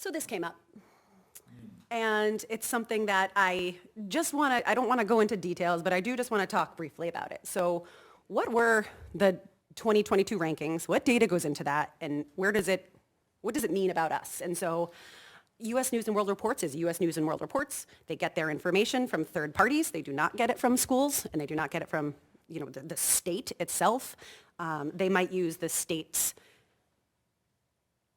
So this came up. And it's something that I don't want to go into details, but I do just want to talk briefly about it. So what were the 2022 rankings? What data goes into that? And what does it mean about us? And so U.S. News and World Reports is U.S. News and World Reports. They get their information from third parties. They do not get it from schools, and they do not get it from the state itself. They might use the state's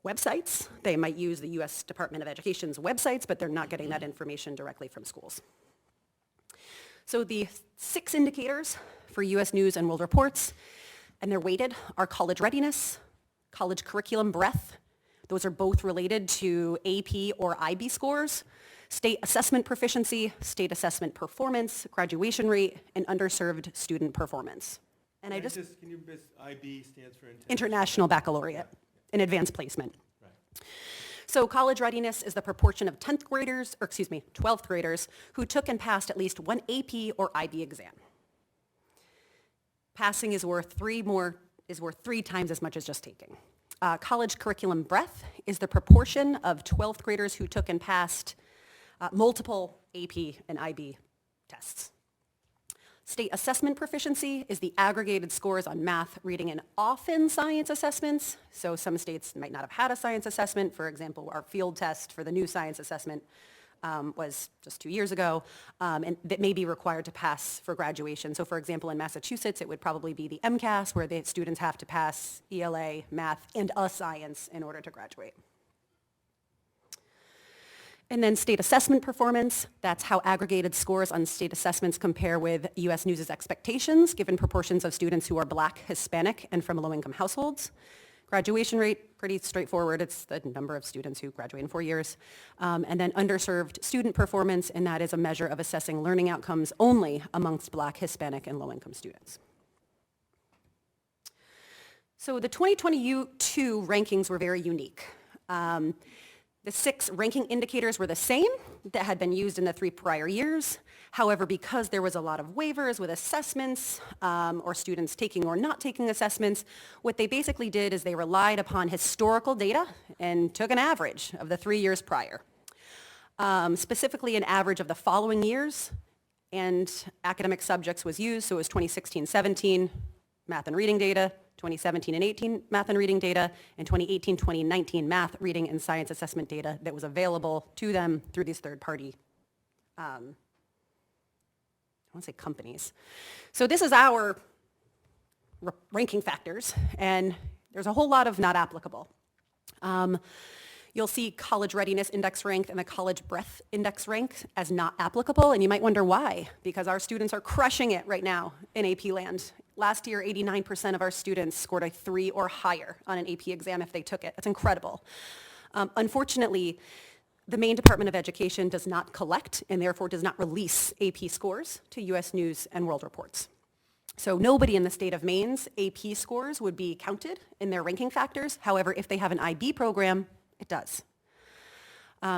websites. They might use the U.S. Department of Education's websites, but they're not getting that information directly from schools. So the 6 indicators for U.S. News and World Reports, and they're weighted, are college readiness, college curriculum breadth. Those are both related to AP or IB scores, state assessment proficiency, state assessment performance, graduation rate, and underserved student performance. And IB stands for International Baccalaureate. An advanced placement. Right. So college readiness is the proportion of 12th graders who took and passed at least one AP or IB exam. Passing is worth 3 times as much as just taking. College curriculum breadth is the proportion of 12th graders who took and passed multiple AP and IB tests. State assessment proficiency is the aggregated scores on math, reading, and often science assessments. So some states might not have had a science assessment. For example, our field test for the new science assessment was just 2 years ago, and that may be required to pass for graduation. So for example, in Massachusetts, it would probably be the MCAS, where the students have to pass ELA, math, and a science in order to graduate. And then state assessment performance, that's how aggregated scores on state assessments compare with U.S. News' expectations, given proportions of students who are Black, Hispanic, and from low-income households. Graduation rate, pretty straightforward. It's the number of students who graduate in 4 years. And then underserved student performance, and that is a measure of assessing learning outcomes only amongst Black, Hispanic, and low-income students. So the 2022 rankings were very unique. The 6 ranking indicators were the same that had been used in the 3 prior years. However, because there was a lot of waivers with assessments or students taking or not taking assessments, what they basically did is they relied upon historical data and took an average of the 3 years prior. Specifically an average of the following years and academic subjects was used, so it was 2016-17 math and reading data, 2017 and 18 math and reading data, and 2018-2019 math, reading, and science assessment data that was available to them through these third-party, I want to say companies. So this is our ranking factors, and there's a whole lot of not applicable. You'll see college readiness index rank and the college breadth index rank as not applicable, and you might wonder why, because our students are crushing it right now in AP land. Last year, 89% of our students scored a 3 or higher on an AP exam if they took it. That's incredible. Unfortunately, the Maine Department of Education does not collect and therefore does not release AP scores to U.S. News and World Reports. So nobody in the state of Maine's AP scores would be counted in their ranking factors. However, if they have an IB program, it does.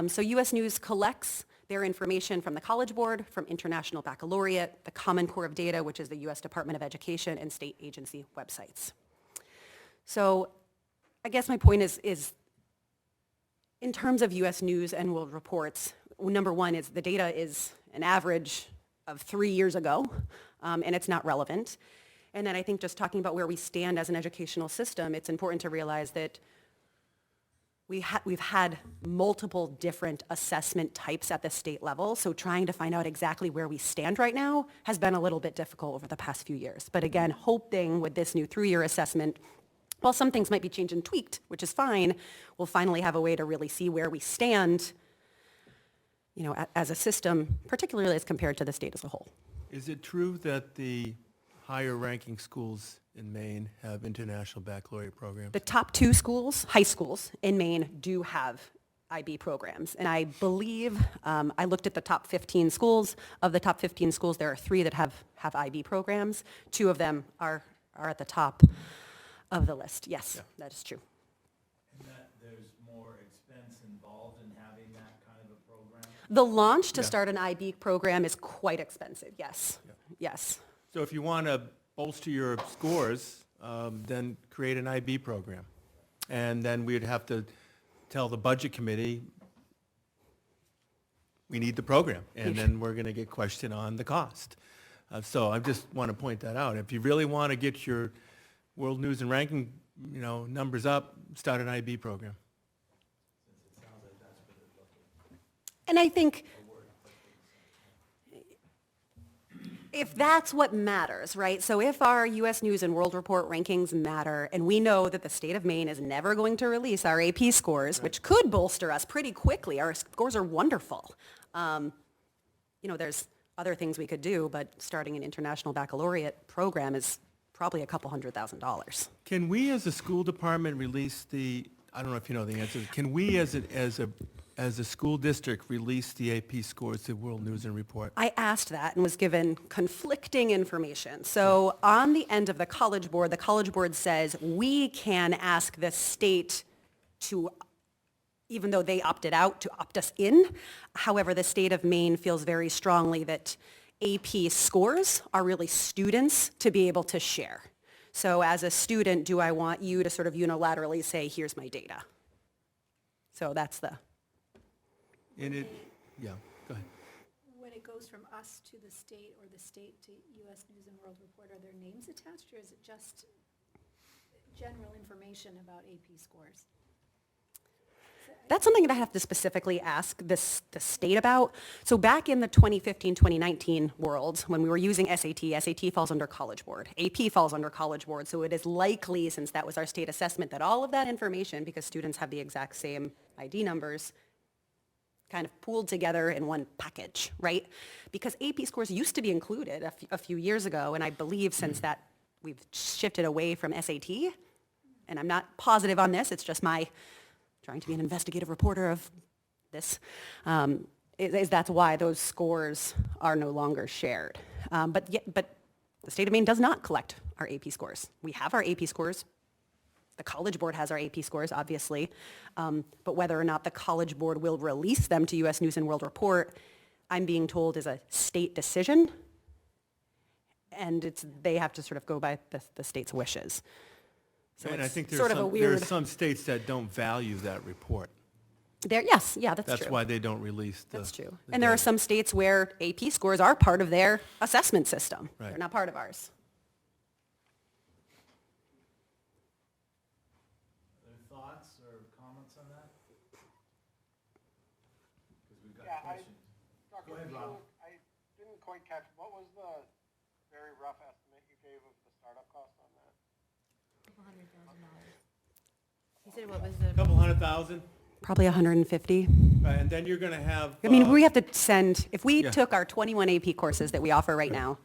So U.S. News collects their information from the College Board, from International Baccalaureate, the Common Core of Data, which is the U.S. Department of Education, and state agency websites. So I guess my point is in terms of U.S. News and World Reports, number one is the data is an average of 3 years ago, and it's not relevant. And then I think just talking about where we stand as an educational system, it's important to realize that we've had multiple different assessment types at the state level, so trying to find out exactly where we stand right now has been a little bit difficult over the past few years. But again, hoping with this new 3-year assessment, while some things might be changed and tweaked, which is fine, we'll finally have a way to really see where we stand, as a system, particularly as compared to the state as a whole. Is it true that the higher ranking schools in Maine have international baccalaureate programs? The top 2 schools, high schools in Maine, do have IB programs. And I believe, I looked at the top 15 schools. Of the top 15 schools, there are 3 that have IB programs. 2 of them are at the top of the list. Yes, yeah. That is true. And that there's more expense involved in having that kind of a program? The launch to start an IB program is quite expensive, yes. Yeah. Yes. So if you want to bolster your scores, then create an IB program. And then we'd have to tell the budget committee, we need the program, and then we're going to get questioned on the cost. So I just want to point that out. If you really want to get your world news and ranking, numbers up, start an IB program. And I think if that's what matters, right? So if our U.S. News and World Report rankings matter, and we know that the state of Maine is never going to release our AP scores, which could bolster us pretty quickly. Our scores are wonderful. There's other things we could do, but starting an international baccalaureate program is probably a couple $100,000. Can we, as a school department, release I don't know if you know the answer, can we, as a school district, release the AP scores to World News and Report? I asked that and was given conflicting information. So on the end of the College Board says we can ask the state to, even though they opted out, to opt us in. However, the state of Maine feels very strongly that AP scores are really students to be able to share. So as a student, do I want you to sort of unilaterally say, here's my data? So that's the... Yeah, go ahead. When it goes from us to the state or the state to U.S. News and World Report, are there names attached, or is it just general information about AP scores? That's something that I have to specifically ask the state about. So back in the 2015-2019 world, when we were using SAT falls under College Board. AP falls under College Board. So it is likely, since that was our state assessment, that all of that information, because students have the exact same ID numbers, kind of pooled together in one package, right? Because AP scores used to be included a few years ago, and I believe since that we've shifted away from SAT, and I'm not positive on this, it's just my trying to be an investigative reporter of this, that's why those scores are no longer shared. But the state of Maine does not collect our AP scores. We have our AP scores. The College Board has our AP scores, obviously, but whether or not the College Board will release them to U.S. News and World Report, I'm being told is a state decision, and they have to sort of go by the state's wishes. So And I it's think sort of a there weird. are some states that don't value that report. Yes, that's true. That's why they don't release the... That's true. the And there are data. some states where AP scores are part of their assessment system. Right. They're not part of ours. Other thoughts or comments on that? Because we've got Yeah, questions. Dr. Go ahead, Michaud, Rob. I didn't quite catch, what was the very rough estimate you gave of the startup cost on that? He said what was the, Couple $100,000, Probably 150. right, and then you're going to have... I mean, we have to send, if we Yeah. took our 21 AP courses that we offer right now,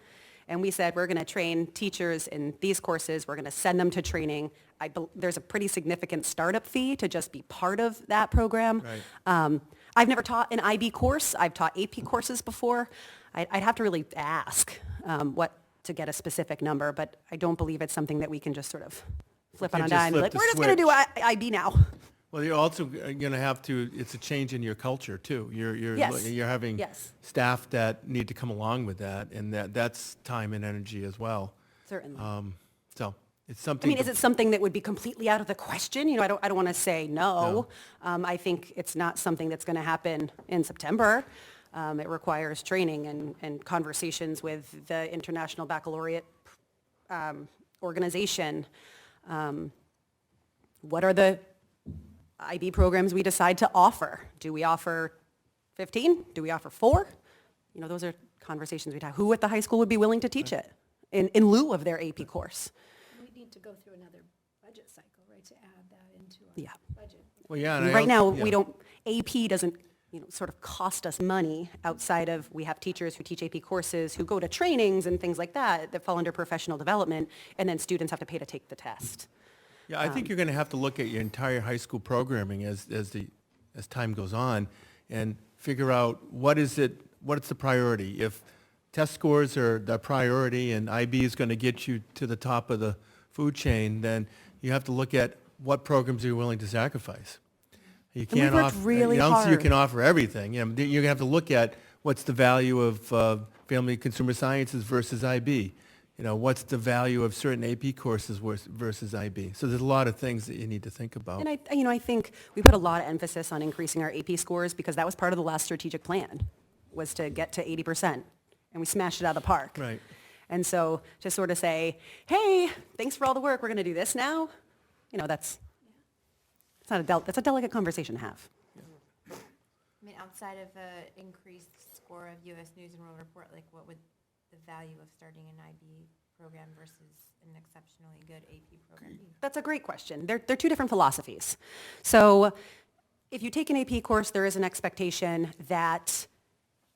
and we said, we're going to train teachers in these courses, we're going to send them to training, there's a pretty significant startup fee to just be part of that program. Right. I've never taught an IB course. I've taught AP courses before. I'd have to really ask what to get a specific number, but I don't believe it's something that we can just sort of flip on a can't just dime and be flip like, the we're just going to do switch. IB now. Well, you're also going to have to, it's a change in your culture, too. Yes. You're having Yes. staff that need to come along with that, and that's time and energy as well. Certainly. So it's I something... mean, is it something that would be completely out of the question? I don't want to say no. I think it's not something that's going to happen in September. It requires training and conversations with the International Baccalaureate organization. What are the IB programs we decide to offer? Do we offer 15? Do we offer 4? Those are conversations we'd have. Who at the high school would be willing to teach it in lieu of their AP course? We need to go through another budget cycle, right, to add that into our Yeah. budget. Well, yeah, and I Right now, yeah. we don't, AP doesn't, sort of cost us money outside of, we have teachers who teach AP courses, who go to trainings and things like that fall under professional development, and then students have to pay to take the test. Yeah, I think you're going to have to look at your entire high school programming as time goes on and figure out what's the priority. If test scores are the priority and IB is going to get you to the top of the food chain, then you have to look at what programs you're willing to sacrifice. You we've can't worked really you hard. can offer everything. You're going to have to look at what's the value of family consumer sciences versus IB. what's the value of certain AP courses versus IB? So there's a lot of things that you need to think about. And I think we put a lot of emphasis on increasing our AP scores because that was part of the last strategic plan, was to get to 80%, and we smashed it out of the park. Right. And so to sort of say, hey, thanks for all the work, we're going to do this now, that's a delicate conversation to have. I mean, outside of the increased score of U.S. News and World Report, like what would the value of starting an IB program versus an exceptionally good AP program be? That's a great question. They're two different philosophies. So if you take an AP course, there is an expectation that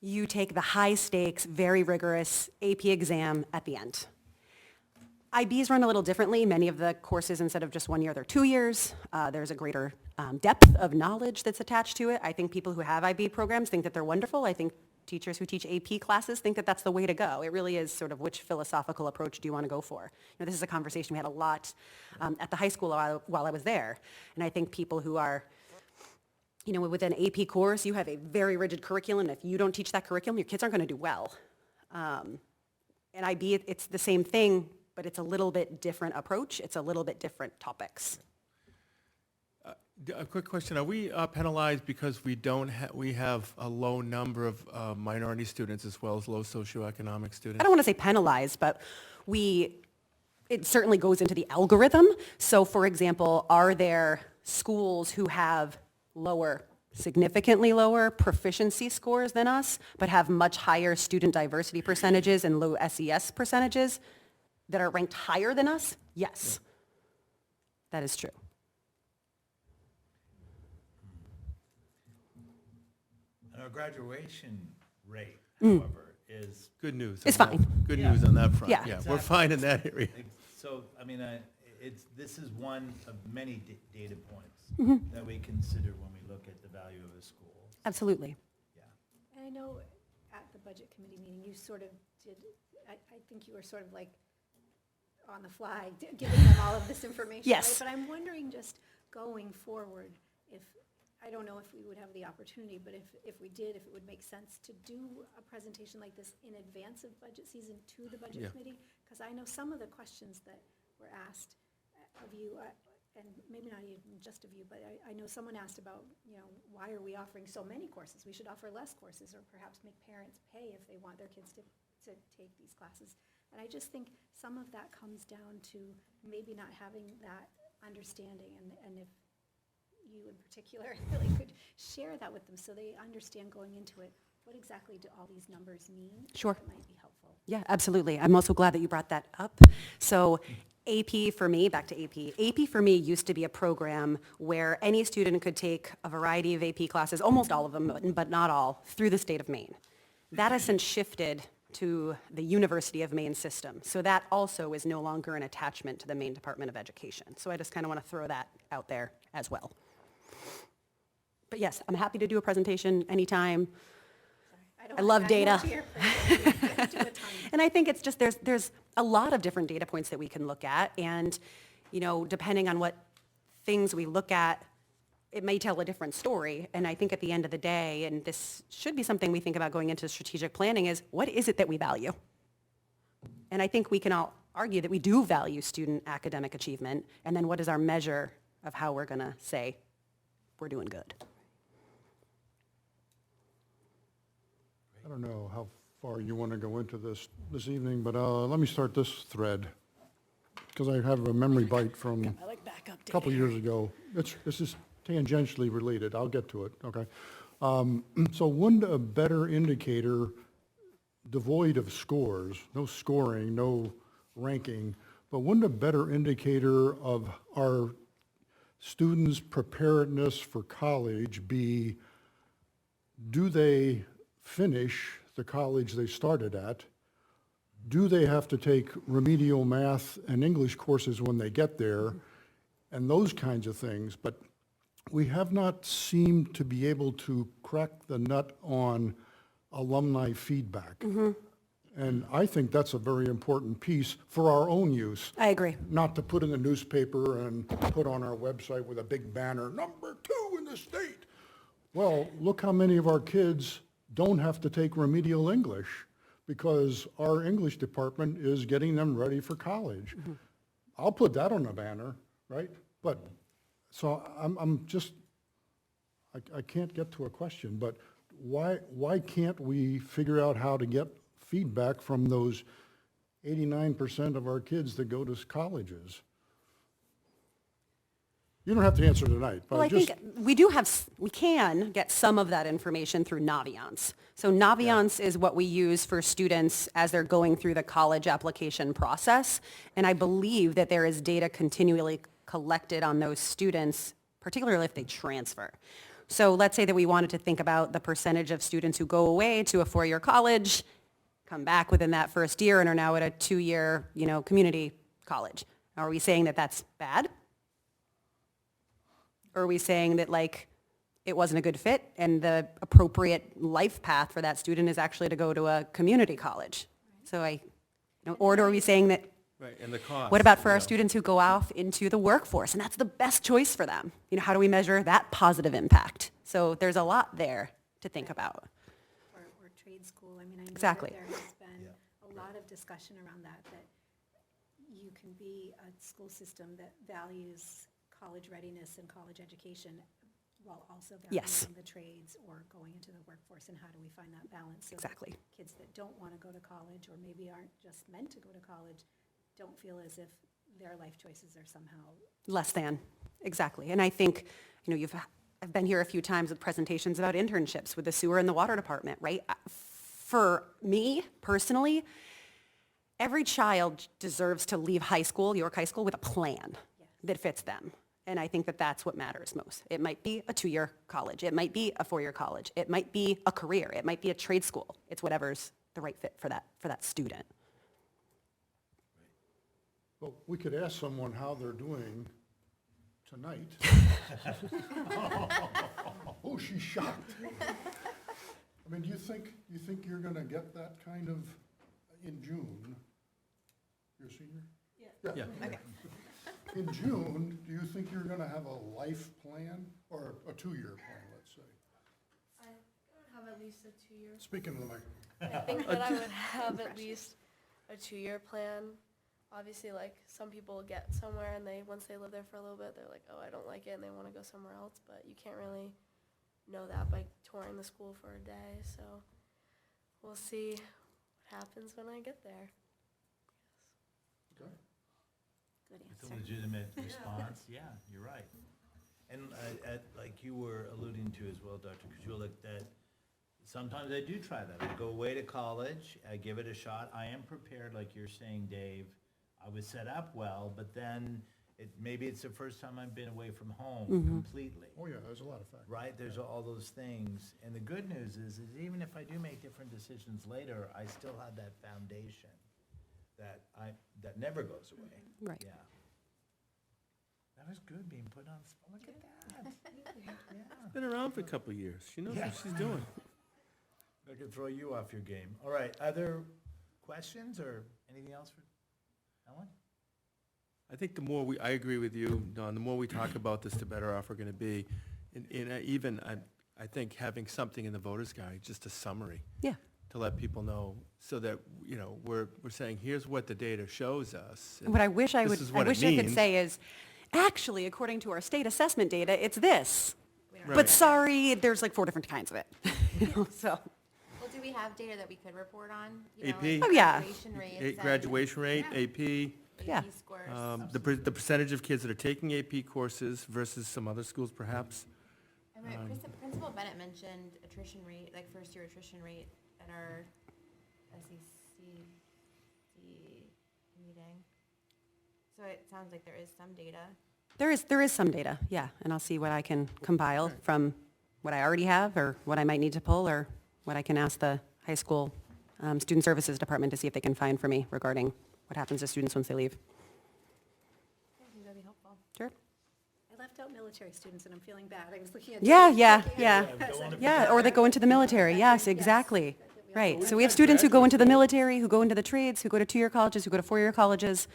you take the high-stakes, very rigorous AP exam at the end. IBs run a little differently. Many of the courses, instead of just 1 year, they're 2 years. There's a greater depth of knowledge that's attached to it. I think people who have IB programs think that they're wonderful. I think teachers who teach AP classes think that that's the way to go. It really is sort of which philosophical approach do you want to go for. This is a conversation we had a lot at the high school while I was there. And I think people who are with an AP course, you have a very rigid curriculum. If you don't teach that curriculum, your kids aren't going to do well. And IB, it's the same thing, but it's a little bit different approach. It's a little bit different topics. A quick question: are we penalized because we have a low number of minority students as well as low socioeconomic I students? don't want to say penalized, but it certainly goes into the algorithm. So for example, are there schools who have significantly lower proficiency scores than us, but have much higher student diversity percentages and low SES percentages that are ranked higher than us? Yes, that is true. And our graduation rate, however, is, Good news. It's on that- fine. Good Yeah. news on that front. Yeah. We're Exactly. fine in that area. so, I mean, this is one of many data points that we consider when we look at the value of a school. Absolutely. Yeah. And I know at the budget committee meeting, you sort of did, I think you were sort of like on the fly, giving them all of this information. Yes. Right? But I'm wondering just going forward, I don't know if we would have the opportunity, but if we did, if it would make sense to do a presentation like this in advance of budget season to the budget Yeah. committee? Because I know some of the questions that were asked of you, and maybe not even just of you, but I know someone asked about, why are we offering so many courses? We should offer less courses, or perhaps make parents pay if they want their kids to take these classes. And I just think some of that comes down to maybe not having that understanding, and if you in particular really could share that with them so they understand going into it, what exactly do all these numbers mean? Sure. That might be helpful. Yeah, absolutely. I'm also glad that you brought that up. So AP for me, back to AP. AP for me used to be a program where any student could take a variety of AP classes, almost all of them, but not all, through the state of Maine. That has since shifted to the University of Maine system. So that also is no longer an attachment to the Maine Department of Education. So I just kind of want to throw that out there as well. But yes, I'm happy to do a presentation anytime. don't I love want data. to hear from you. Do a ton. And I think it's just, there's a lot of different data points that we can look at. And, depending on what things we look at, it may tell a different story. And I think at the end of the day, and this should be something we think about going into strategic planning, is what is it that we value? And I think we can all argue that we do value student academic achievement. And then what is our measure of how we're going to say we're doing good? I don't know how far you want to go into this evening, but let me start this thread, because I have a memory bite from I like backup a couple years ago. This is tangentially related. I'll get to it, okay? So wouldn't a better indicator, devoid of scores, no scoring, no ranking, but wouldn't a better indicator of our students' preparedness for college be, do they finish the college they started at? Do they have to take remedial math and English courses when they get there? And those kinds of things. But we have not seemed to be able to crack the nut on alumni feedback. And I think that's a very important piece for our own use. I agree. Not to put in the newspaper and put on our website with a big banner, #2 in the state. Well, look how many of our kids don't have to take remedial English because our English department is getting them ready for college. I'll put that on the banner, right? But, so I'm just, I can't get to a question, but why can't we figure out how to get feedback from those 89% of our kids that go to colleges? You don't have to answer tonight, but Well, I just, think we can get some of that information through Naviance. So Naviance is what we use for students as they're going through the college application process. And I believe that there is data continually collected on those students, particularly if they transfer. So let's say that we wanted to think about the percentage of students who go away to a 4-year college, come back within that first year, and are now at a 2-year, community college. Are we saying that that's bad? Or are we saying that, it wasn't a good fit and the appropriate life path for that student is actually to go to a community college? So or are we saying that, Right, and the cost. what about for you our know. students who go off into the workforce? And that's the best choice for them. How do we measure that positive impact? So there's a lot there to think about. Or trade school, I mean, I know that Exactly. there has been a lot of discussion around that you can be a school system that values college readiness and college education while also Yes. valuing the trades or going into the workforce, and how do we find that balance? So that Exactly. kids that don't want to go to college, or maybe aren't just meant to go to college, don't feel as if their life choices are somehow. Less than, exactly. And I think, I've been here a few times with presentations about internships with the sewer and the water department, right? For me, personally, every child deserves to leave high school, York High School, with a plan that fits them. And I think that that's what matters most. It might be a 2-year college. It might be a 4-year college. It might be a career. It might be a trade school. It's whatever's the right fit for that student. well, we could ask someone how they're doing tonight. Oh, she's shocked. I mean, do you think you're gonna get that kind of in June? You're a senior? Yeah. Okay. In June, do you think you're gonna have a life plan, or a 2-year plan, let's say? I would have at least a 2-year. Speaking of the mic, I think that I would have at least a 2-year plan. Obviously, some people get somewhere and once they live there for a little bit, they're like, oh, I don't like it, and they want to go somewhere else. But you can't really know that by touring the school for a day. So we'll see what happens when I get there. okay? Good It's a answer. legitimate response, yeah, you're right. And like you were alluding to as well, Dr. Kujulik, that sometimes I do try that. I go away to college, I give it a shot, I am prepared, like you're saying, Dave. I was set up well, but then maybe it's the first time I've been away from home completely. Oh, yeah, there's a lot of factors. Right, there's all those things. And the good news is even if I do make different decisions later, I still have that foundation that never goes away. Right. Yeah. That was good being put on, look at that. Yeah. Been around for a couple of years. She knows Yeah. what she's doing. I could throw you off your game. All right, other questions or anything else for Ellen? I think I agree with you, Don, the more we talk about this, the better off we're going to be. I think having something in the voter's guide, just a summary, Yeah. to let people know, so that, we're saying, here's what the data shows us. and What I wish I this would, is I what it wish I could means. say is, actually, according to our state assessment data, it's this. Right. But sorry, there's 4 different kinds of it. So, Well, do we have data that we could report on? AP? Oh, yeah. Graduation rates and Graduation rate, Yeah. AP, Yeah. AP scores. the percentage of kids that are taking AP courses versus some other schools perhaps. And Principal Bennett mentioned attrition rate, first-year attrition rate at our SEC meeting. So it sounds like there is some data. there is some data, yeah, and I'll see what I can compile from what I already have, or what I might need to pull, or what I can ask the high school student services department to see if they can find for me regarding what happens to students once they leave. I think that'd be helpful. Sure. I left out military students, and I'm feeling bad. I was looking at. Yeah, Dave, yeah, thinking, yeah. don't wanna Yeah, or they go into the military, yes, exactly. Right, so we have students who go into the military, who go into the trades, who go to 2-year colleges, who go to 4-year colleges,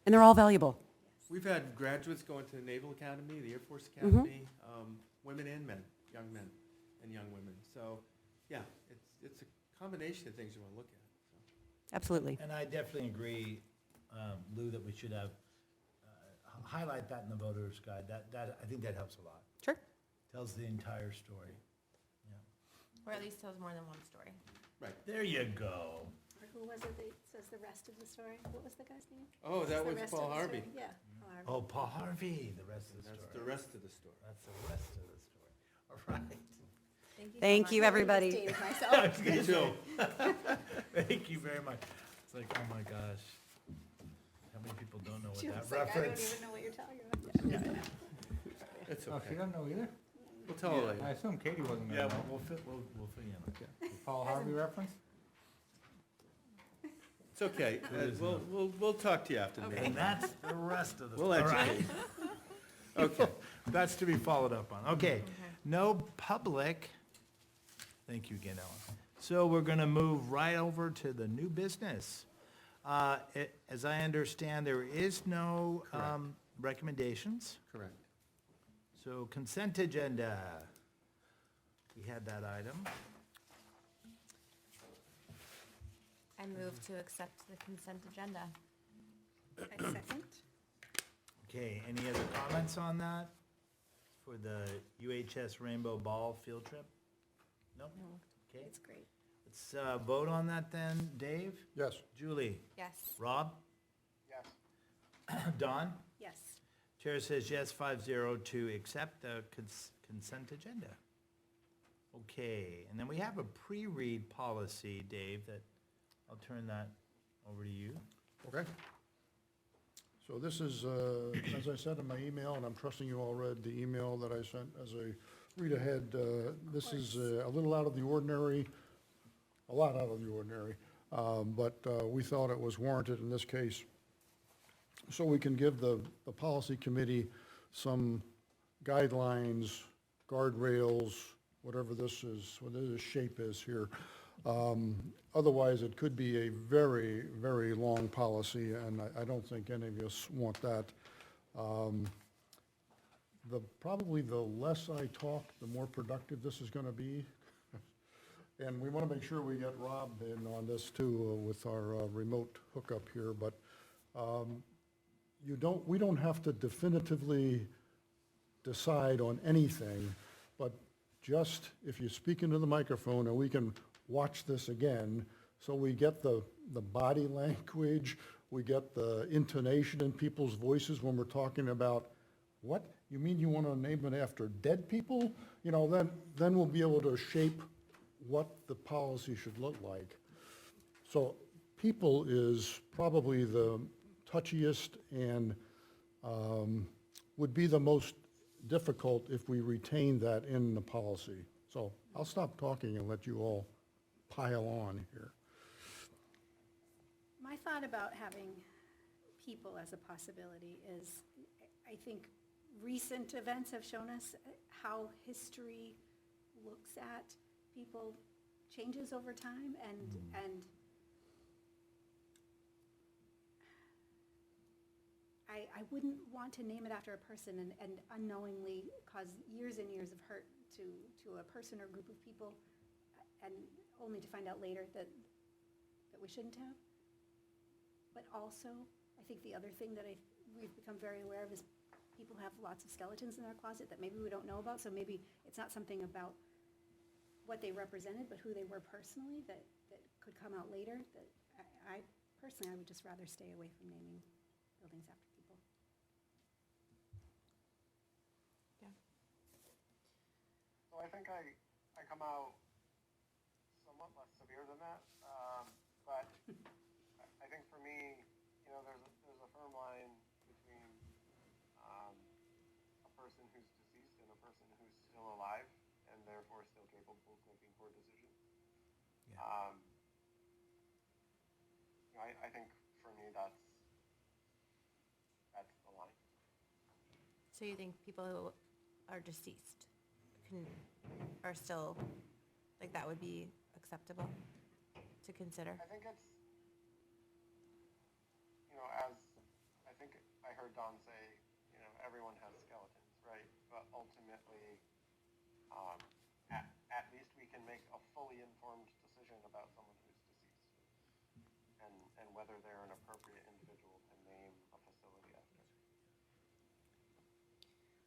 and they're all valuable. We've had graduates going to the Naval Academy, the Air Force Academy, women and men and young women. So, yeah, it's a combination of things you want to look at. Absolutely. And I definitely agree, Lou, that we should have, highlight that in the voter's guide. I think that helps a lot. Sure. Tells the entire story. Or at least tells more than one story. There you go. Or who was it that says the rest of the story? What was the guy's name? Oh, that The was rest Paul of the Harvey. story? Yeah, Paul Harvey. Oh, Paul Harvey, the rest of the That's story. the rest of the story. That's the rest of the story. All right. Thank you, I everybody. just dated myself. Me too. Thank you very much. It's like, oh my gosh. How many people don't know what She that was like, I don't reference? even know what you're talking about. It's Oh, she okay. doesn't know either? We'll tell her I later. assume Katie wasn't Yeah, gonna know. we'll fill you in. The Paul Harvey reference? It's okay. We'll talk to you after the And meeting. that's the rest of the We'll story. educate. Okay. That's to be followed up on. Okay, no public. Thank you again, Ellen. So we're gonna move right over to the new business. As I understand, there is no recommendations. Correct. So consent agenda. We had that item. I move to accept the consent agenda. I second. Okay, any other comments on that? For the UHS Rainbow Ball field trip? Nope. Okay, It's great. let's vote on that then. Dave? Yes. Julie? Yes. Rob? Yes. Don? Yes. Chair says yes, 5-0 to accept the consent agenda. Okay, and then we have a pre-read policy, Dave, that, I'll turn that over to you. Okay. So this is, as I said in my email, and I'm trusting you all read the email that I sent as a read ahead. This is a little out of the ordinary, a lot out of the ordinary, but we thought it was warranted in this case. So we can give the policy committee some guidelines, guardrails, whatever this is, whatever this shape is here. Otherwise, it could be a very, very long policy, and I don't think any of us want that. Probably the less I talk, the more productive this is gonna be. And we wanna make sure we get Rob in on this too, with our remote hookup here, but we don't have to definitively decide on anything, but just if you speak into the microphone and we can watch this again, so we get the body language, we get the intonation in people's voices when we're talking about, what? You mean you want to name it after dead people? You know, then we'll be able to shape what the policy should look like. So people is probably the touchiest and would be the most difficult if we retain that in the policy. So I'll stop talking and let you all pile on here. My thought about having people as a possibility is, I think recent events have shown us how history looks at people changes over time, and I wouldn't want to name it after a person and unknowingly cause years and years of hurt to a person or group of people, and only to find out later that we shouldn't have. But also, I think the other thing that we've become very aware of is people have lots of skeletons in their closet that maybe we don't know about, so maybe it's not something about what they represented, but who they were personally that could come out later. That I personally, I would just rather stay away from naming buildings after people. So I think I come out somewhat less severe than that, but I think for me, you know, there's a firm line between a person who's deceased and a person who's still alive and therefore still capable of making poor decisions. Yeah. You know, I think for me that's the line. So you think people who are deceased are still, like, that would be acceptable to consider? I think it's, you know, as I think I heard Don say, you know, everyone has skeletons, right? But ultimately, at least we can make a fully informed decision about someone who's deceased. and whether they're an appropriate individual to name a facility after.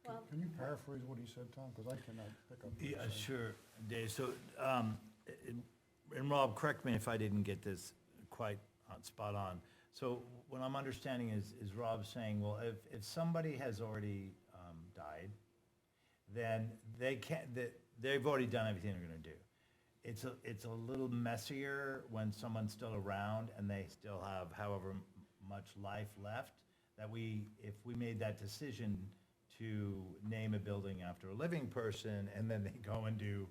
Well, Can you paraphrase what he said, Tom? Because I cannot pick up. what he Yeah, said. sure, Dave. So, and Rob, correct me if I didn't get this quite spot on. So what I'm understanding is Rob saying, well, if somebody has already died, then they can't, they've already done everything they're gonna do. It's a little messier when someone's still around and they still have however much life left, that if we made that decision to name a building after a living person, and then they go and do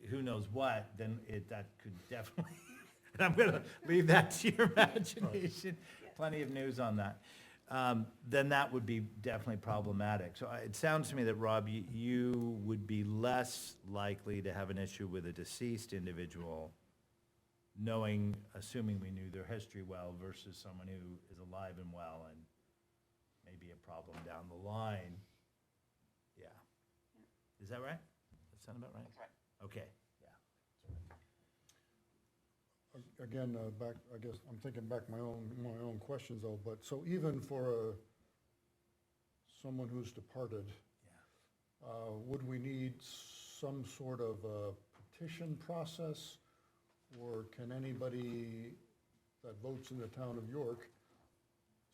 who knows what, then that could definitely, and I'm gonna leave that to your imagination, plenty of news on that. Then that would be definitely problematic. So it sounds to me that, Rob, you would be less likely to have an issue with a deceased individual, assuming we knew their history well, versus someone who is alive and well and may be a problem down the line. Yeah. Is that right? Does that sound about right? That's right. Okay, yeah. Again, back, I guess, I'm thinking back my own questions though, but so even for someone who's departed, would we need some sort of a petition process? Or can anybody that votes in the town of York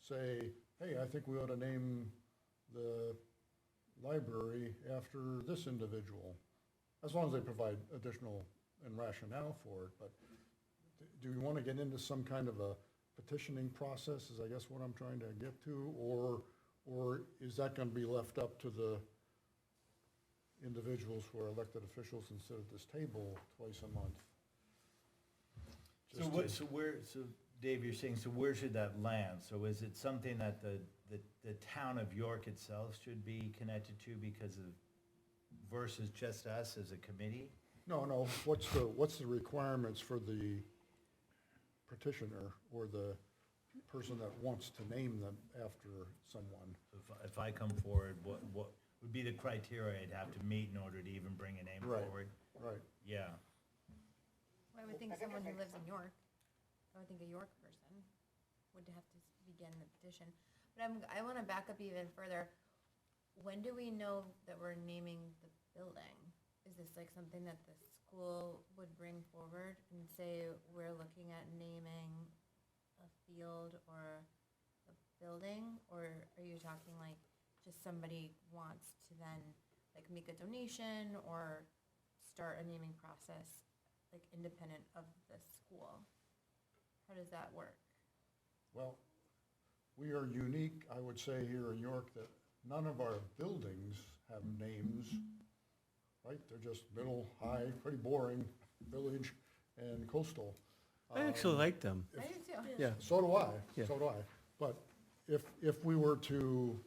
say, hey, I think we ought to name the library after this individual? As long as they provide additional and rationale for it, but do we want to get into some kind of a petitioning process, is I guess what I'm trying to get to, or is that going to be left up to the individuals who are elected officials and sit at this table twice a month? So Dave, you're saying, so where should that land? So is it something that the town of York itself should be connected to versus just us as a committee? No, what's the requirements for the petitioner or the person that wants to name them after someone? If I come forward, what would be the criteria I'd have to meet in order to even bring a name Right. forward? Right. Yeah. Well, I would think someone who lives in York, I would think a York person would have to begin the petition. But I want to back up even further. When do we know that we're naming the building? Is this like something that the school would bring forward and say, we're looking at naming a field or a building? Or are you talking like just somebody wants to then like make a donation or start a naming process like independent of the school? How does that work? Well, we are unique, I would say, here in York, that none of our buildings have names, right? They're just middle, high, pretty boring, village and coastal. I actually like them. I do too. Yeah. So do I, Yeah. so do I. But if we were to,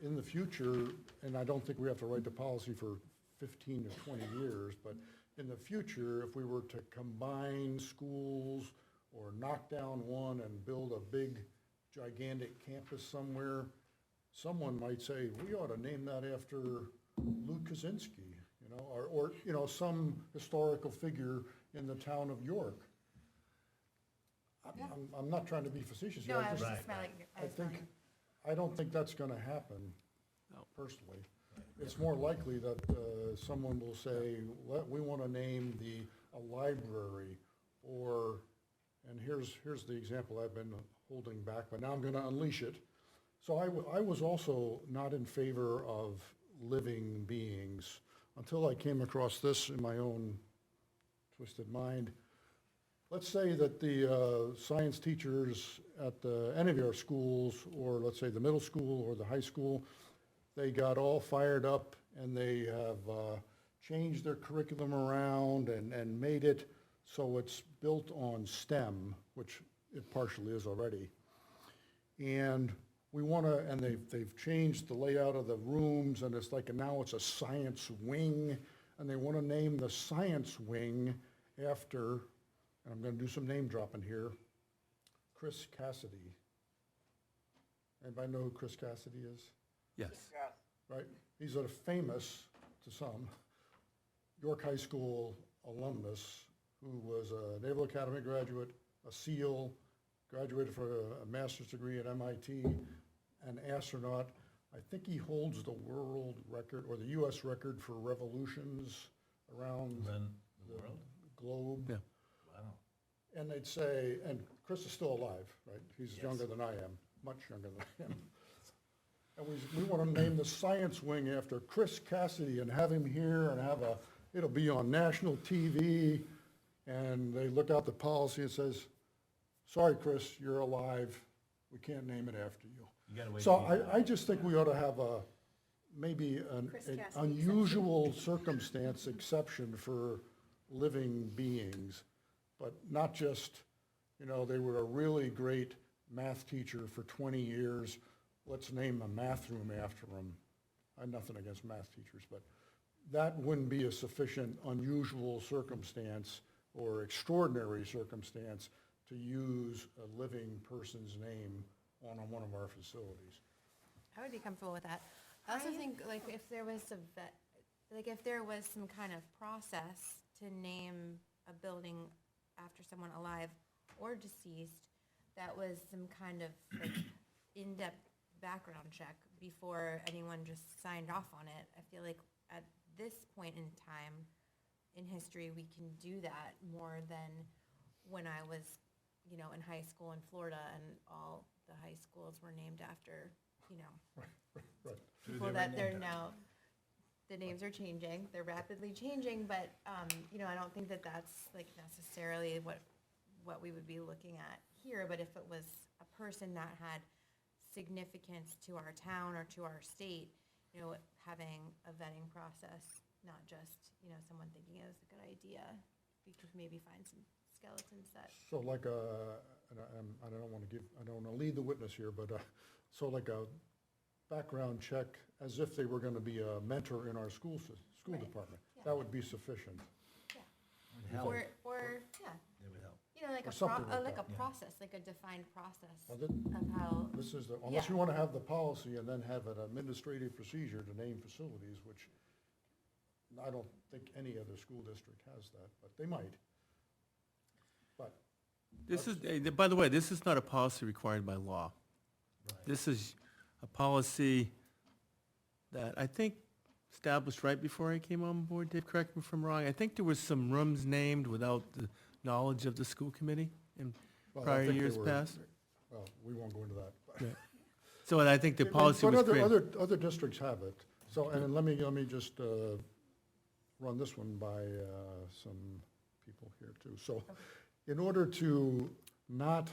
in the future, and I don't think we have to write the policy for 15 to 20 years, but in the future, if we were to combine schools or knock down one and build a big, gigantic campus somewhere, someone might say, we ought to name that after Lou Kaczynski, or some historical figure in the town of York. I'm not trying to be facetious here. No, I I was just- just smiling. I don't think that's gonna happen, personally. It's more likely that someone will say, we want to name a library, and here's the example I've been holding back, but now I'm going to unleash it. So I was also not in favor of living beings until I came across this in my own twisted mind. Let's say that the science teachers at any of our schools, or let's say the middle school or the high school, they got all fired up and they have changed their curriculum around and made it so it's built on STEM, which it partially is already. And we want to, and they've changed the layout of the rooms, and it's like, and now it's a science wing, and they want to name the science wing after, and I'm going to do some name dropping here, Chris Cassidy. Anybody know who Chris Cassidy is? Yes. Yes. Right? He's a famous, to some, York High School alumnus who was a Naval Academy graduate, a SEAL, graduated for a master's degree at MIT, an astronaut. I think he holds the world record or the US record for revolutions around Run the world? globe. Yeah. Wow. And they'd say, and Chris is still alive, right? He's Yes. younger than I am, much younger than I am. And we want to name the science wing after Chris Cassidy and have him here and it'll be on national TV. And they look out the policy and says, sorry, Chris, you're alive. We can't name it after you. You gotta wait. So till you- I just think we ought to have maybe Chris an Cassidy unusual circumstance exception for living beings, but not just, they were a really great math teacher for 20 years. Let's name a math room after them. I have nothing against math teachers, but that wouldn't be a sufficient unusual circumstance or extraordinary circumstance to use a living person's name on one of our facilities. I would be comfortable with that. I also think, like, if there was if there was some kind of process to name a building after someone alive or deceased, that was some kind of, like, in-depth background check before anyone just signed off on it. I feel like at this point in time in history, we can do that more than when I was, in high school in Florida and all the high schools were named after, Right. people that they're now, the names are changing, they're rapidly changing, but, I don't think that that's like necessarily what we would be looking at here, but if it was a person that had significance to our town or to our state, having a vetting process, not just, someone thinking it was a good idea, we could maybe find some skeletons that. So like and I don't want to lead the witness here, but so like a background check as if they were going to be a mentor in our school Right. department. Yeah. That would be sufficient. Would help. Or, yeah, It would help. like Or a something like like that, a yeah. process, like a defined process Well, of how, This is unless Yeah. you want to have the policy and then have an administrative procedure to name facilities, which I don't think any other school district has that, but they might. But This is, by the way, this is not a policy required by law. Right. This is a policy that I think established right before I came on board. Dave, correct me if I'm wrong. I think there was some rooms named without the knowledge of the school committee in well, I prior think they years were- past. Well, we won't go into that. but- Yeah. So and I think the policy But was other, created. other districts have it. So, and then let me just run this one by some people here too. So, in order to not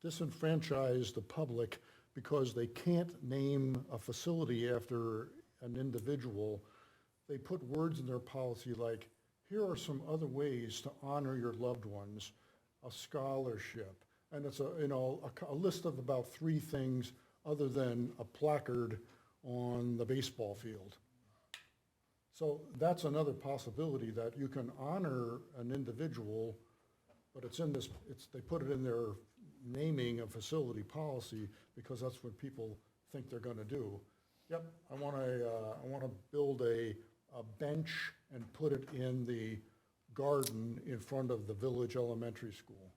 disenfranchise the public because they can't name a facility after an individual, they put words in their policy like, here are some other ways to honor your loved ones, a scholarship. And it's a list of about 3 things other than a placard on the baseball field. So that's another possibility, that you can honor an individual, but they put it in their naming a facility policy because that's what people think they're gonna do. Yep, I wanna build a bench and put it in the garden in front of the village elementary school.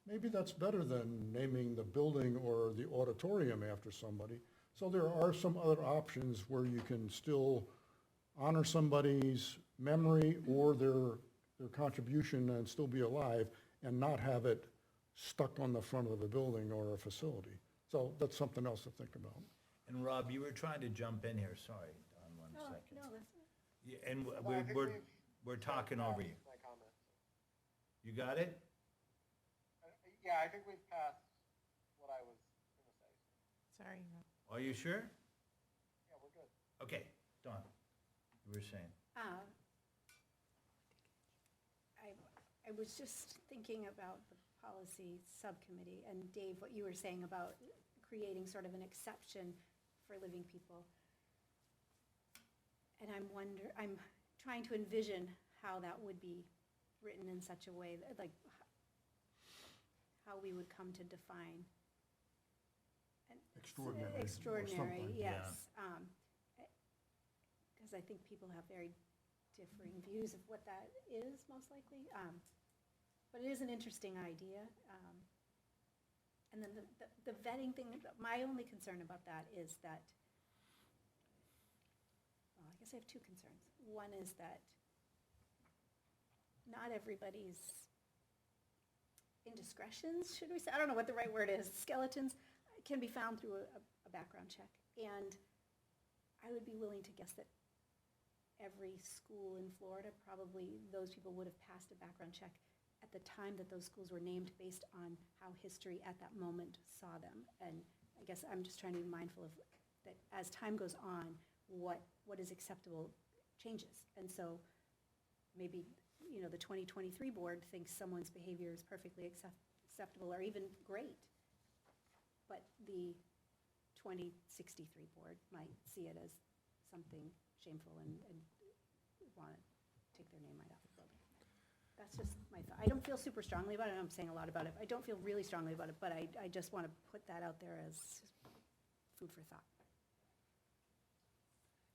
Maybe that's better than naming the building or the auditorium after somebody. So there are some other options where you can still honor somebody's memory or their contribution and still be alive and not have it stuck on the front of a building or a facility. So that's something else to think about. And Rob, you were trying to jump in here, sorry, Don, one No, second. no, that's, Yeah, and Well, I we're, think we're, we've we're talking over you. My comments. You got it? Yeah, I think we've passed what I was gonna say. sorry. Are you sure? Yeah, we're good. Okay, Don, you were saying. I was just thinking about the policy subcommittee, and Dave, what you were saying about creating sort of an exception for living people. And I'm trying to envision how that would be written in such a way that, like, how we would come to define. Extraordinary or Extraordinary, something. Yeah. yes. Because I think people have very differing views of what that is, most likely. But it is an interesting idea. And then the vetting thing, my only concern about that is that, well, I guess I have two concerns. One is that not everybody's indiscretions, should we say, I don't know what the right word is, skeletons, can be found through a background check. And I would be willing to guess that every school in Florida, probably those people would have passed a background check at the time that those schools were named based on how history at that moment saw them. And I guess I'm just trying to be mindful of that as time goes on, what is acceptable changes. And so maybe, you know, the 2023 board thinks someone's behavior is perfectly acceptable or even great. But the 2063 board might see it as something shameful and want to take their name right off the building. That's just my thought. I don't feel super strongly about it. I'm saying a lot about it. I don't feel really strongly about it, but I just want to put that out there as food for thought.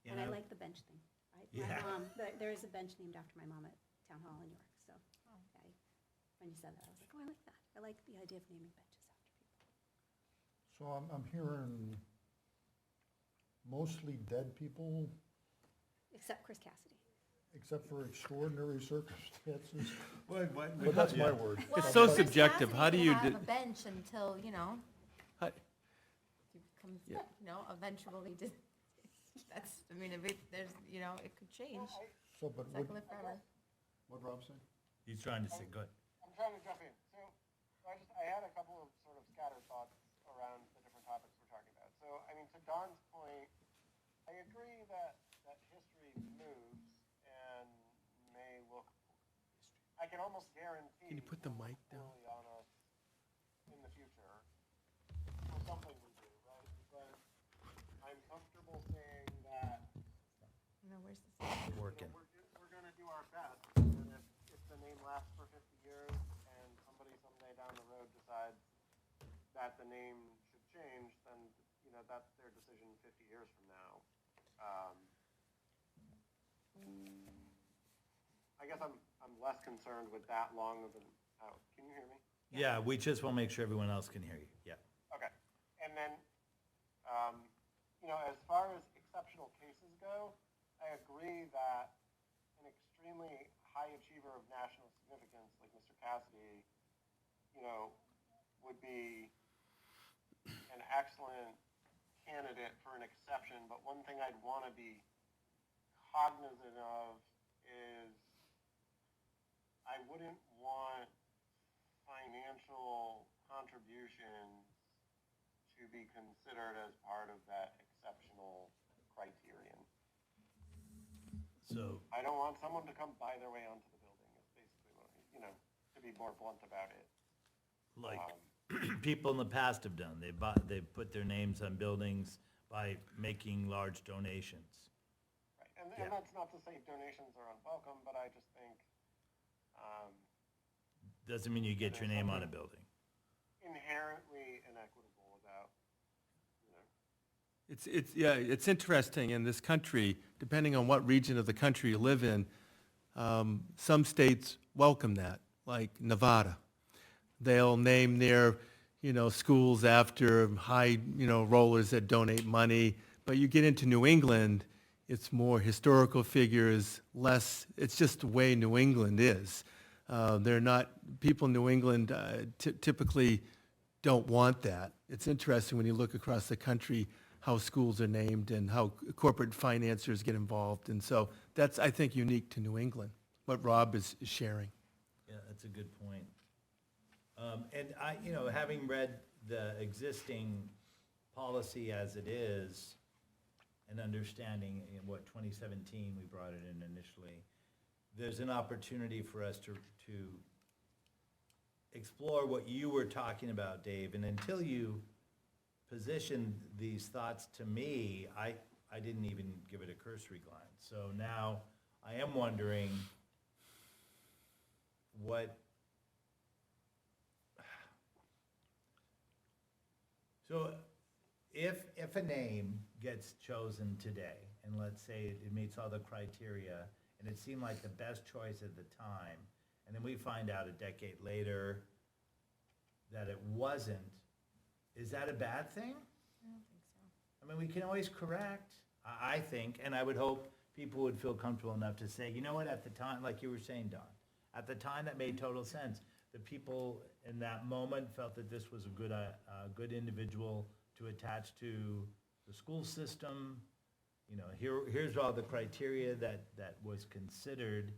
You And I know, like the bench thing. My Yeah. mom, there is a bench named after my mom at Town Hall in York, so when you said that, I was like, oh, I like that. I like the idea of naming benches after people. So I'm hearing mostly dead people, Except Chris Cassidy. except for extraordinary circumstances. What? But that's my word. Well, so Chris subjective. How do Cassidy's you gonna d- have a bench until, you know, How- he becomes, Yeah. you know, eventually, that's, I mean, if it, there's, you know, it could change. So, but It's not gonna live forever. what Rob say? He's trying to say, good. I'm trying to jump in. So I had a couple of sort of scattered thoughts around the different topics we're talking about. So, I mean, to Don's point, I agree that history moves and may look, I can almost guarantee. Can you put the will mic look down? poorly on us in the future for something we do, right? But I'm comfortable saying that You know, where's this? Working. we're gonna do our best, and if the name lasts for 50 years, and somebody someday down the road decides that the name should change, then, you know, that's their decision 50 years from now. I guess I'm less concerned with that long of an out. Can you hear me? Yeah, we just want to make sure everyone else can hear you, yeah. Okay, and then, you know, as far as exceptional cases go, I agree that an extremely high achiever of national significance, like Mr. Cassidy, you know, would be an excellent candidate for an exception, but one thing I'd want to be cognizant of is I wouldn't want financial contributions to be considered as part of that exceptional criterion. So, I don't want someone to come buy their way onto the building, is basically what, you know, to be more blunt about it. like, people in the past have done, they've put their names on buildings by making large donations. Right, and Yeah. that's not to say donations are unwelcome, but I just think, Doesn't mean you get your name on a building. inherently inequitable without, you know. It's interesting in this country, depending on what region of the country you live in, some states welcome that, like Nevada. They'll name their, schools after high, rollers that donate money. But you get into New England, it's more historical figures, less, it's just the way New England is. They're not, people in New England typically don't want that. It's interesting when you look across the country how schools are named and how corporate financiers get involved. And so that's, I think, unique to New England, what Rob is sharing. Yeah, that's a good point. And I, having read the existing policy as it is, and understanding in what 2017 we brought it in initially, there's an opportunity for us to explore what you were talking about, Dave. And until you positioned these thoughts to me, I didn't even give it a cursory glance. So now I am wondering what. So if a name gets chosen today, and let's say it meets all the criteria, and it seemed like the best choice at the time, and then we find out a decade later that it wasn't, is that a bad thing? I don't think so. I mean, we can always correct, I think, and I would hope people would feel comfortable enough to say, you know what, at the time, like you were saying, Don, at the time, that made total sense. The people in that moment felt that this was a good individual to attach to the school system. You know, here's all the criteria that was considered,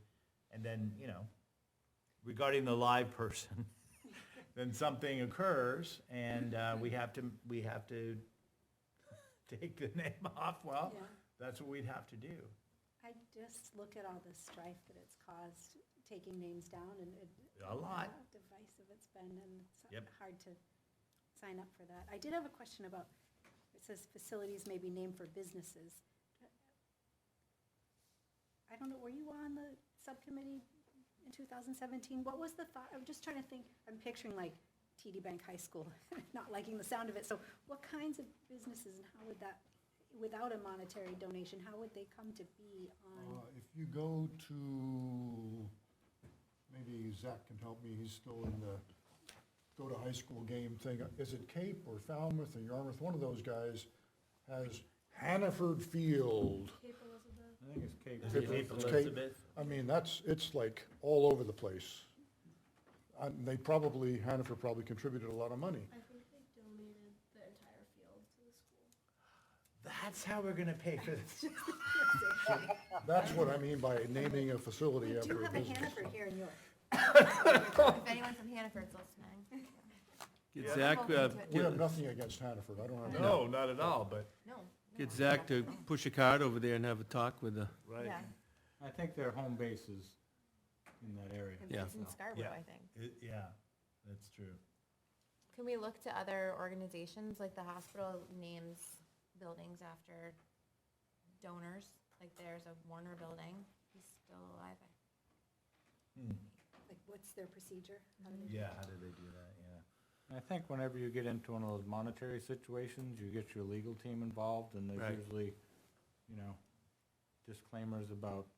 and then, you know, regarding the live person, then something occurs, and we have to take the name off. Well, Yeah. that's what we'd have to do. I just look at all the strife that it's caused, taking names down, and A lot. how divisive it's been, and it's Yep. hard to sign up for that. I did have a question about, it says facilities may be named for businesses. I don't know, were you on the subcommittee in 2017? What was the thought? I'm just trying to think, I'm picturing like TD Bank High School, not liking the sound of it. So what kinds of businesses, and how would that, without a monetary donation, how would they come to be on? If you go to, maybe Zach can help me, he's still in the go to high school game thing. Is it Cape or Falmouth or Yarmouth? One of those guys has Hannaford Field. Cape Elizabeth. I think it's Cape. Is it Cape It's Cape. Elizabeth? I mean, it's like all over the place. They probably, Hannaford probably contributed a lot of money. I think they donated the entire field to the school. That's how we're gonna pay for this. That's what I mean by naming a facility We do after a have a business. Hannaford here in York. If anyone from Hannaford's listening, Get Zach, We have nothing against Hannaford, I don't have. No, not at all, but. no. get Zach to push a card over there and have a talk with the, Right. Yeah, I think their home base is in that area. Yeah. it's in Scarborough, Yeah. I think. Yeah, that's true. Can we look to other organizations, like the hospital names buildings after donors? Like there's a Warner building, he's still alive. Like, what's their procedure? How do they- Yeah, how did they do that, yeah. I think whenever you get into one of those monetary situations, you get your legal team involved, and there's Right. usually, you know, disclaimers about,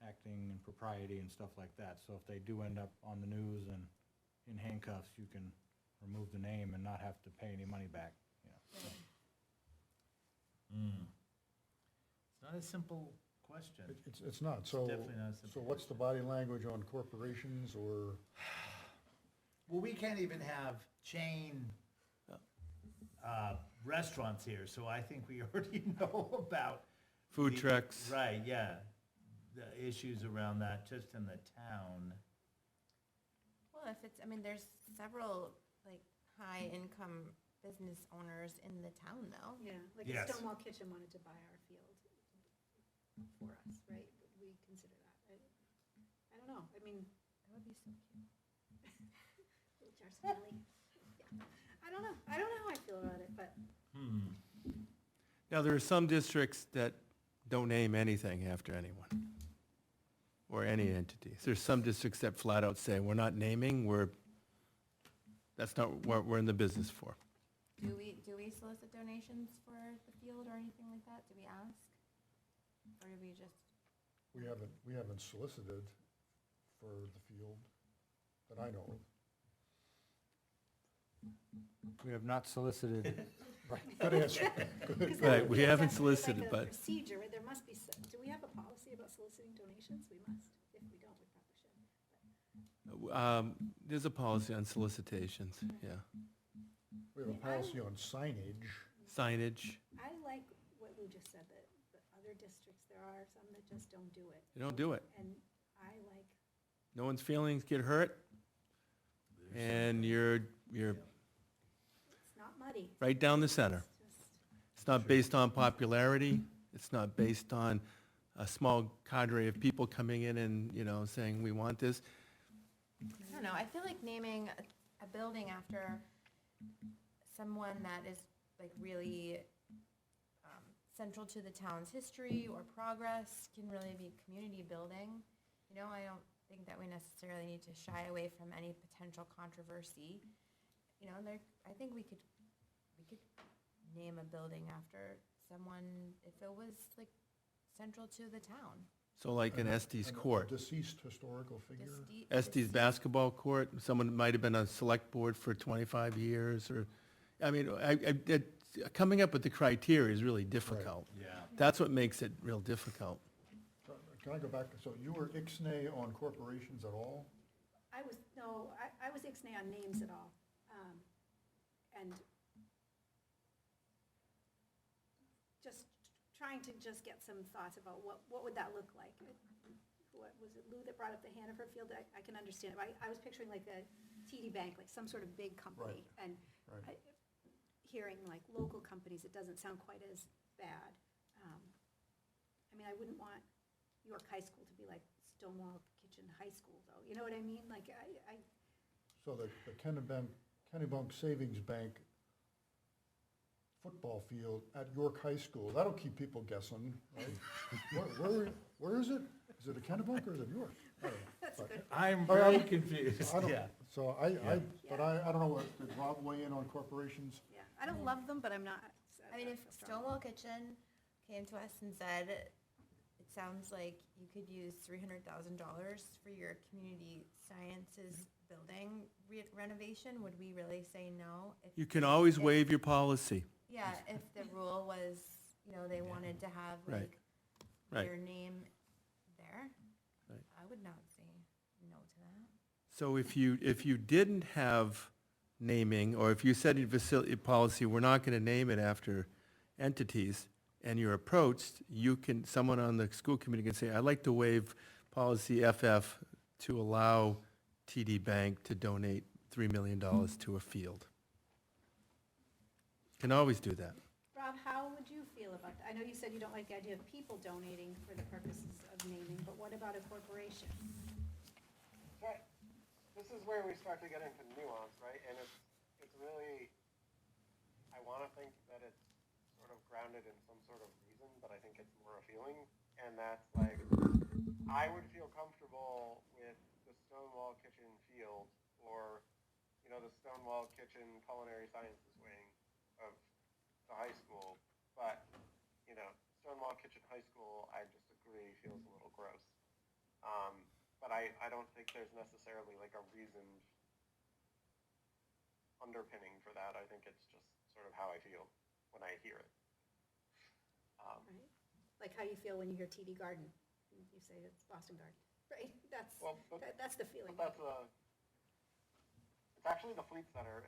acting in propriety and stuff like that. So if they do end up on the news and in handcuffs, you can remove the name and not have to pay any money back, you know. It's not a simple question. It's not, so, definitely not a simple so what's the body language on corporations or? Well, we can't even have chain restaurants here, so I think we already know about. food the- trucks. Right, yeah, the issues around that just in the town. Well, if it's, I mean, there's several, like, high-income business owners in the town, though. Yeah, like Yes. if Stonewall Kitchen wanted to buy our field for us, right? Would we consider that? I don't know, I mean, That would be so cute. HR Smiley. Yeah. I don't know how I feel about it, but Now, there are some districts that don't name anything after anyone or any entities. There's some districts that flat out say, we're not naming, that's not what we're in the business for. Do we solicit donations for the field or anything like that? Do we ask? Or do we just, We haven't solicited for the field that I know of. We have not solicited. Good answer. because Right, we haven't that's solicited, like a but- procedure, right? There must be, do we have a policy about soliciting donations? We must. If we don't, we probably should. There's a policy on solicitations, yeah. We have a policy on signage. Signage, I like what Lou just said, that the other districts, there are some that just don't do it. they don't do it. And I like, No one's feelings get hurt, and you're it's not muddy. right down the center. It's just, It's not based on popularity. It's not based on a small cadre of people coming in and, saying, we want this. I don't know, I feel like naming a building after someone that is like really central to the town's history or progress can really be community building. I don't think that we necessarily need to shy away from any potential controversy. And I think we could name a building after someone, if it was like central to the town. So like an Estes And a court, Deceased historical figure. Estes basketball court, someone might have been on select board for 25 years, or, I mean, coming up with the criteria is really difficult. Yeah. That's what makes it real difficult. Can I go back? So you were ixnay on corporations at all? I was ixnay on names at all. And just trying to just get some thoughts about what would that look like? What, was it Lou that brought up the Hannaford Field? I can understand it. I was picturing like a TD Bank, like some sort of big company. Right, And right. hearing like local companies, it doesn't sound quite as bad. I mean, I wouldn't want York High School to be like Stonewall Kitchen High School, though. You know what I mean? Like, So the Kennebunk Savings Bank football field at York High School, that'll keep people guessing, right? Where is it? Is it a Kennebunk or is it York? I don't know. that's a good. I'm All right. very confused, I don't- yeah. So I don't know, did Rob weigh in on corporations? Yeah, I don't love them, but I'm not. I mean, if Stonewall Kitchen came to us and said, it sounds like you could use $300,000 for your community sciences building renovation, would we really say no? You can always waive your policy. Yeah, if the rule was, they wanted to have Right. like Right. their name there, Right. I would not say no to that. So if you didn't have naming, or if you said in facility policy, we're not going to name it after entities, and you're approached, someone on the school committee can say, I'd like to waive policy FF to allow TD Bank to donate $3 million to a field. Can always do that. Rob, how would you feel about that? I know you said you don't like the idea of people donating for the purposes of naming, but what about a corporation? Right. This is where we start to get into nuance, right? And it's really, I want to think that it's sort of grounded in some sort of reason, but I think it's more a feeling. And that's like, I would feel comfortable with the Stonewall Kitchen field or, the Stonewall Kitchen Culinary Sciences wing of the high school. But, Stonewall Kitchen High School, I just agree, feels a little gross. But I don't think there's necessarily like a reasoned underpinning for that. I think it's just sort of how I feel when I hear it. Right? Like how you feel when you hear TD Garden. You say it's Boston Garden, right? That's the feeling. But it's actually the Fleet Center.